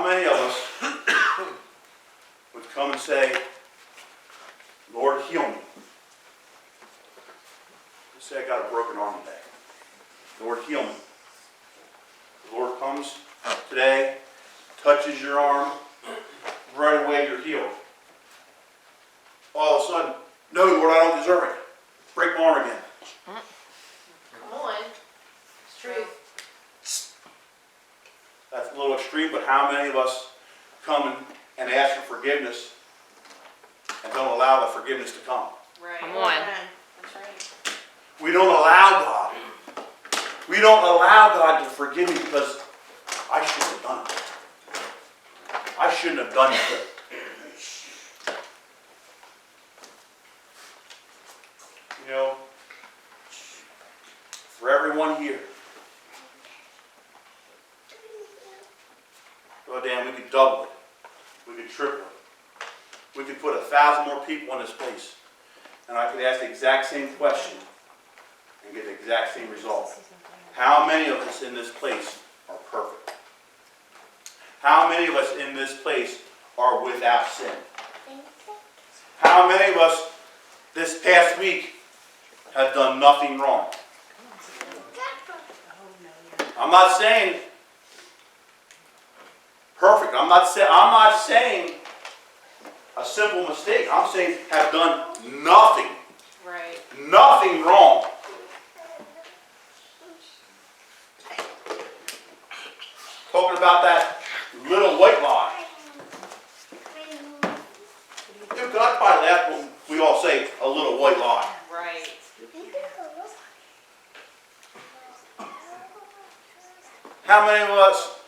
How many of us would come and say, Lord, heal me? Just say I got a broken arm today. Lord, heal me. The Lord comes today, touches your arm, right away you're healed. All of a sudden, no, Lord, I don't deserve it. Break my arm again. Come on. It's true. That's a little extreme, but how many of us come and ask for forgiveness and don't allow the forgiveness to come? Right. Come on. That's right. We don't allow God. We don't allow God to forgive me because I shouldn't have done it. I shouldn't have done it. You know, for everyone here, well, Dan, we could double it. We could triple it. We could put 1,000 more people in this place. And I could ask the exact same question and get the exact same result. How many of us in this place are perfect? How many of us in this place are without sin? How many of us this past week have done nothing wrong? I'm not saying perfect. I'm not saying a simple mistake. I'm saying have done nothing. Right. Nothing wrong. Talking about that little white lie. You know, God probably laughed when we all say a little white lie. Right. How many of us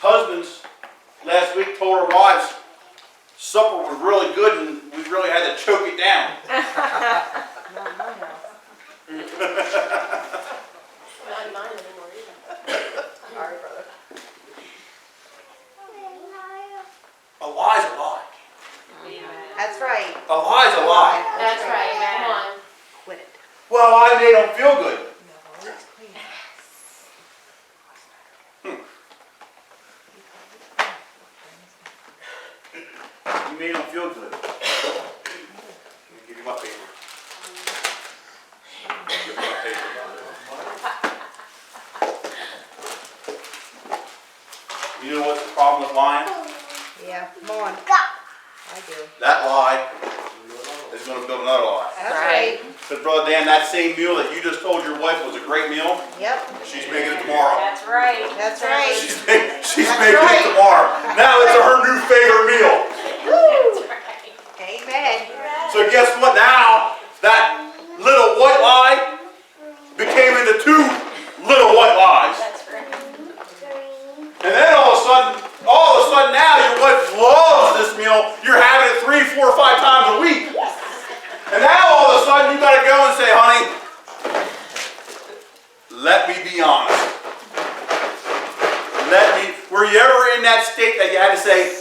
husbands last week told our wives supper was really good and we really had to choke it down? Not mine anymore either. Sorry, brother. A lie's a lie. That's right. A lie's a lie. That's right. Come on. Quit it. Well, I made them feel good. No, it's clean. You made them feel good. Let me give you my paper. Give you my paper. You know what's the problem with lying? Yeah, come on. I do. That lie is going to build another lie. That's right. Because, Brother Dan, that same meal that you just told your wife was a great meal, Yep. she's making it tomorrow. That's right. That's right. She's making it tomorrow. Now it's her new favorite meal. Woo! That's right. Amen. So guess what? Now that little white lie became into two little white lies. That's right. And then all of a sudden now your wife loves this meal. You're having it 3, 4, 5 times a week. And now all of a sudden you got to go and say, honey, let me be honest. Were you ever in that state that you had to say,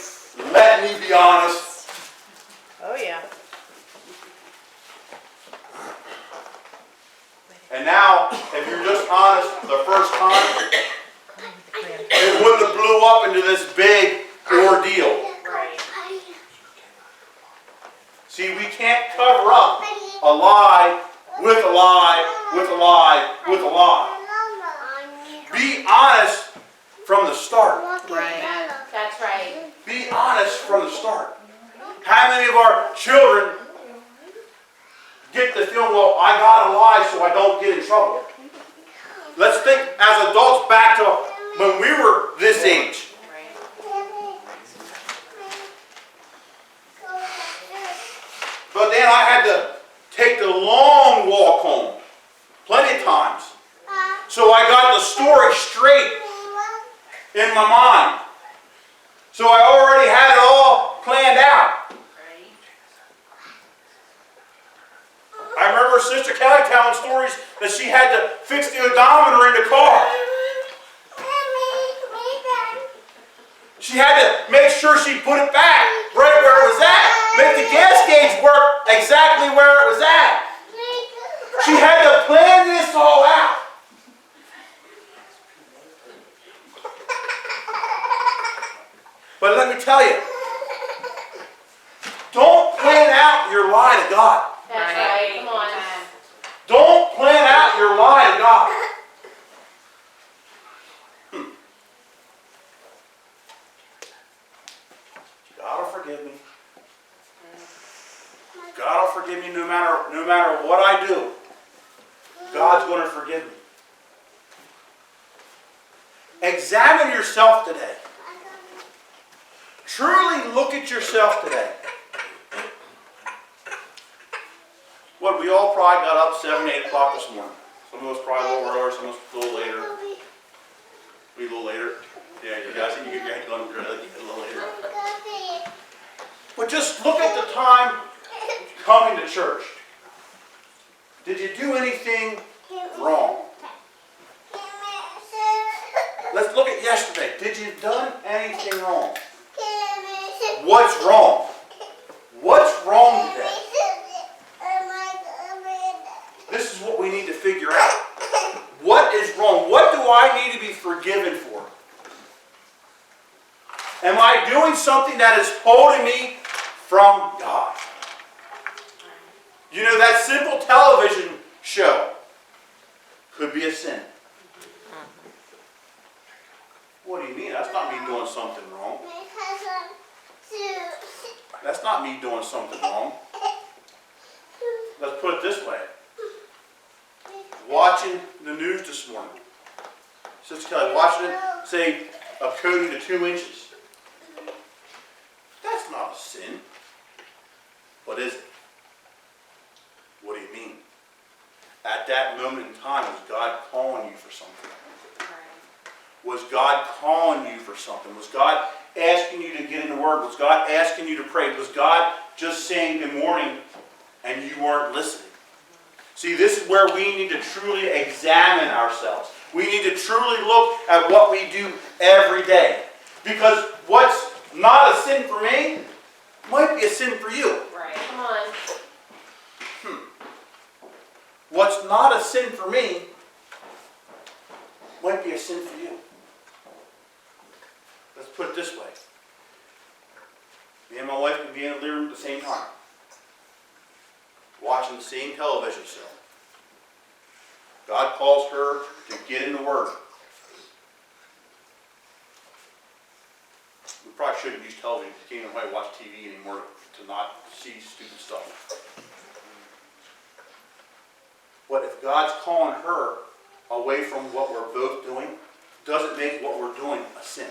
let me be honest? Oh, yeah. And now, if you're just honest the first time, it wouldn't have blew up into this big ordeal. Right. See, we can't cover up a lie with a lie, with a lie, with a lie. Be honest from the start. Right. That's right. Be honest from the start. How many of our children get the feeling, well, I gotta lie so I don't get in trouble? Let's think as adults back to when we were this age. Right. But then I had to take the long walk home, plenty of times. So I got the story straight in my mind. So I already had it all planned out. Right. I remember Sister Kelly telling stories that she had to fix the odometer in the car. She had to make sure she put it back right where it was at. Make the gas gauge work exactly where it was at. She had to plan this all out. me tell you, don't plan out your lie to God. That's right, come on. Don't plan out your lie to God. God will forgive me. God will forgive me no matter what I do. God's going to forgive me. Examine yourself today. Truly look at yourself today. What, we all probably got up 7, 8 o'clock this morning. Some of us probably a little earlier, some of us a little later. We a little later. Yeah, you guys, you get your head going a little later. But just look at the time coming to church. Did you do anything wrong? Let's look at yesterday. Did you done anything wrong? What's wrong? What's wrong today? This is what we need to figure out. What is wrong? What do I need to be forgiven for? Am I doing something that is holding me from God? You know, that simple television show could be a sin. What do you mean? That's not me doing something wrong. That's not me doing something wrong. Let's put it this way. Watching the news this morning. Sister Kelly, watching it, say, of coding to 2 inches. That's not a sin. What is it? What do you mean? At that moment in time, was God calling you for something? Was God calling you for something? Was God asking you to get in the Word? Was God asking you to pray? Was God just saying good morning and you weren't listening? See, this is where we need to truly examine ourselves. We need to truly look at what we do every day. Because what's not a sin for me might be a sin for you. Right, come on. What's not a sin for me might be a sin for you. Let's put it this way. Me and my wife can be in the living room at the same time, watching the same television show. God calls her to get in the Word. We probably shouldn't use television because you can't even watch TV anymore to not see stupid stuff. But if God's calling her away from what we're both doing, doesn't make what we're doing a sin.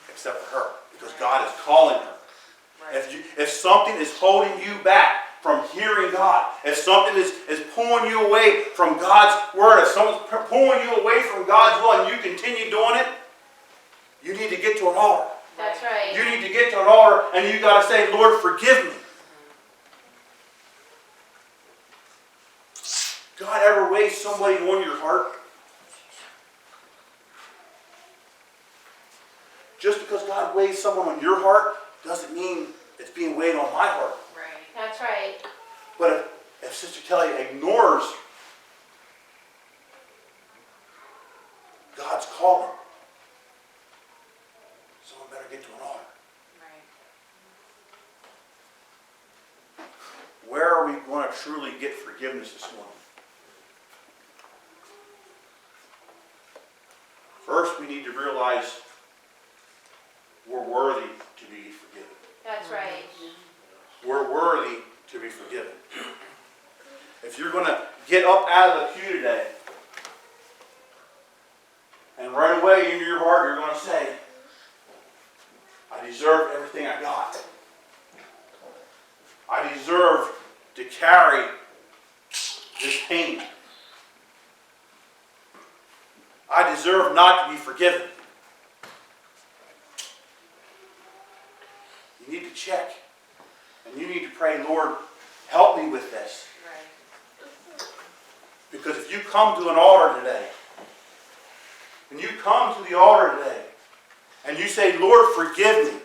Except for her. Because God is calling her. Right. If something is holding you back from hearing God, if something is pulling you away from God's Word, if something's pulling you away from God's will and you continue doing it, you need to get to an altar. That's right. You need to get to an altar and you got to say, Lord, forgive me. God ever weigh somebody on your heart? Just because God weighs someone on your heart doesn't mean it's being weighed on my heart. Right. That's right. But if Sister Kelly ignores God's calling, someone better get to an altar. Right. Where are we going to truly get forgiveness this morning? First, we need to realize we're worthy to be forgiven. That's right. We're worthy to be forgiven. If you're going to get up out of the pew today, and right away in your heart you're going to say, I deserve everything I got. I deserve to carry this pain. I deserve not to be forgiven. You need to check. And you need to pray, Lord, help me with this. Right. Because if you come to an altar today, and you come to the altar today, and you say, Lord, forgive me.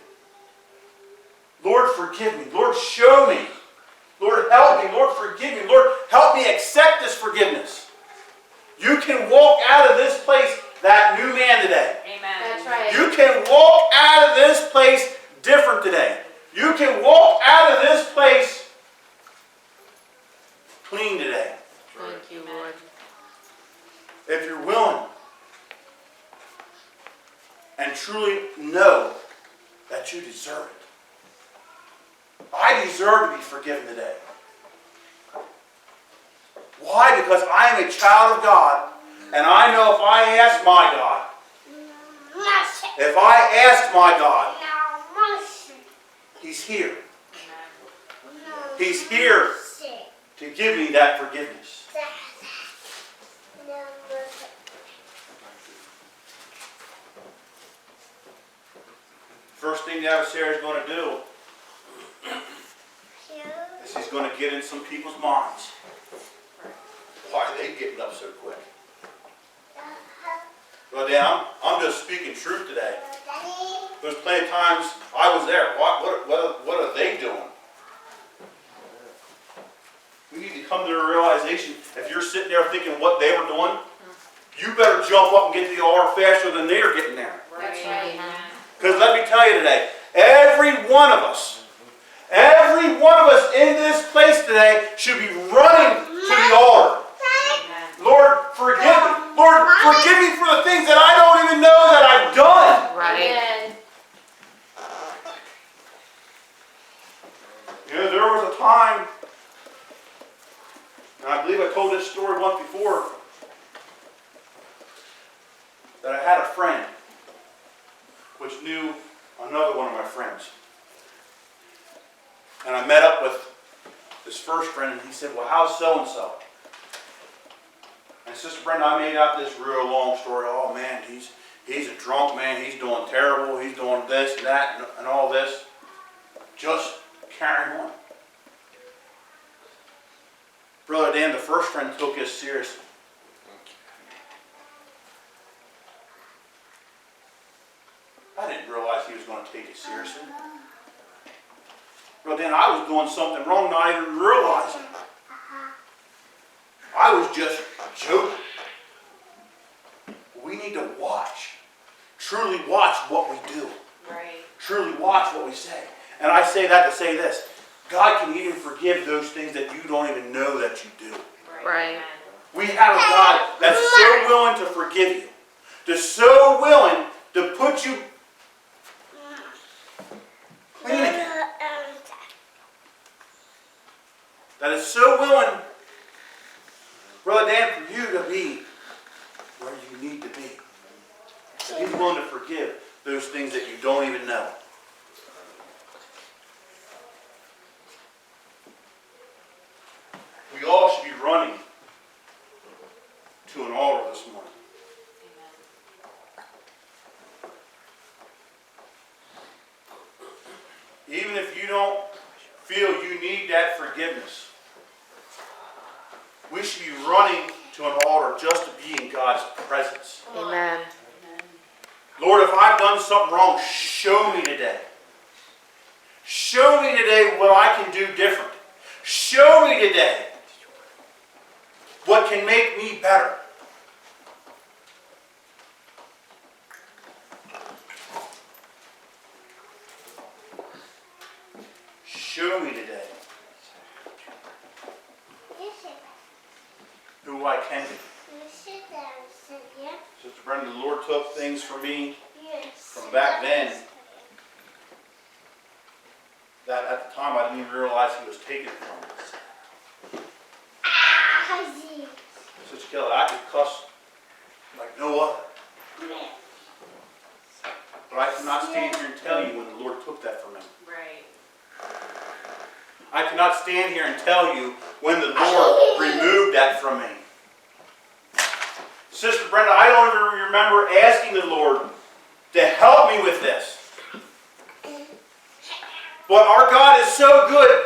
Lord, forgive me. Lord, show me. Lord, help me. Lord, forgive me. Lord, help me accept this forgiveness. You can walk out of this place that new man today. Amen. That's right. You can walk out of this place different today. You can walk out of this place clean today. Thank you, Lord. If you're willing and truly know that you deserve it. I deserve to be forgiven today. Why? Because I am a child of God, and I know if I ask my God, He's here. He's here to give me that forgiveness. First thing the adversary is going to do is he's going to get in some people's minds. Why are they getting up so quick? Well, Dan, I'm just speaking truth today. There's plenty of times I was there. What are they doing? We need to come to a realization, if you're sitting there thinking what they were doing, you better jump up and get to the altar faster than they're getting there. That's right. Because let me tell you today, every one of us in this place today should be running to the altar. Lord, forgive me. Lord, forgive me for the things that I don't even know that I've done. Right. You know, there was a time, and I believe I told this story once before, that I had a friend which knew another one of my friends. And I met up with this first friend, and he said, well, how's so-and-so? And Sister Brenda, I made out this real long story. Oh, man, he's a drunk man. He's doing terrible. He's doing this and that and all this. Just carrying on. Brother Dan, the first friend, took this seriously. I didn't realize he was going to take it seriously. Brother Dan, I was doing something wrong, not even realizing it. I was just joking. We need to watch. Truly watch what we do. Right. Truly watch what we say. And I say that to say this. God can even forgive those things that you don't even know that you do. Right. We have a God that's so willing to forgive you. That's so willing to put you clean again. That is so willing, Brother Dan, for you to be where you need to be. That He's willing to forgive those things that you don't even know. We all should be running to an altar this morning. Even if you don't feel you need that forgiveness, we should be running to an altar just to be in God's presence. Amen. Lord, if I've done something wrong, show me today. Show me today what I can do different. Show me today what can make me better. Show me today who I can be. Sister Brenda, the Lord took things from me from back then that at the time I didn't even realize He was taking it from me. Sister Kelly, I could cuss like no other. But I cannot stand here and tell you when the Lord took that from me. Right. I cannot stand here and tell you when the Lord removed that from me. Sister Brenda, I don't even remember asking the Lord to help me with this. But our God is so good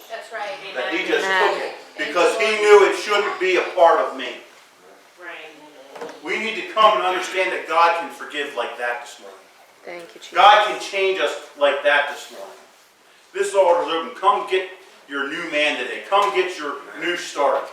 That's right. that He just took it because He knew it shouldn't be a part of me. Right. We need to come and understand that God can forgive like that this morning. Thank you, Jesus. God can change us like that this morning. This altar is open. Come get your new man today. Come get your new start.